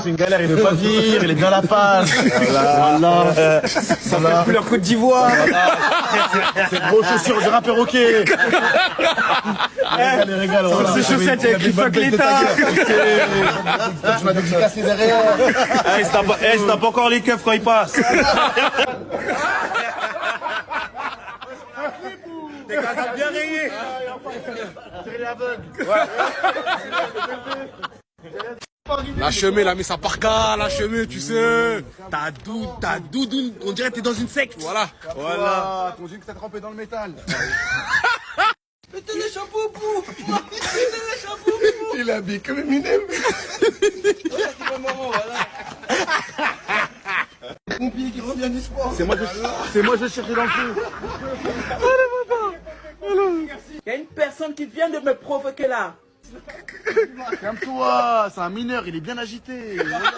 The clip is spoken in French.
C'est une galère, il veut pas venir, il est bien la page. Voilà. Ça fait plus leur Côte d'Ivoire. C'est gros chaussures du rappeur OK. Les régale, voilà. Sur ses chaussettes, il y a écrit fuck l'État. Tu m'as dédicacé derrière. C'est pas encore les keufs quand ils passent. T'es capable bien rayé. La chemin, il a mis sa parka, la chemin, tu sais. Ta doudoune, on dirait que t'es dans une secte. Voilà. Voilà. Ton jean que t'as trempé dans le métal. Mettez les chapeaux, bou. Mettez les chapeaux, bou. Il est habillé comme Eminem. Pompier qui revient du sport. C'est moi, je cherchais dans le feu. Il y a une personne qui vient de me provoquer là. Calme-toi, c'est un mineur, il est bien agité. Voilà.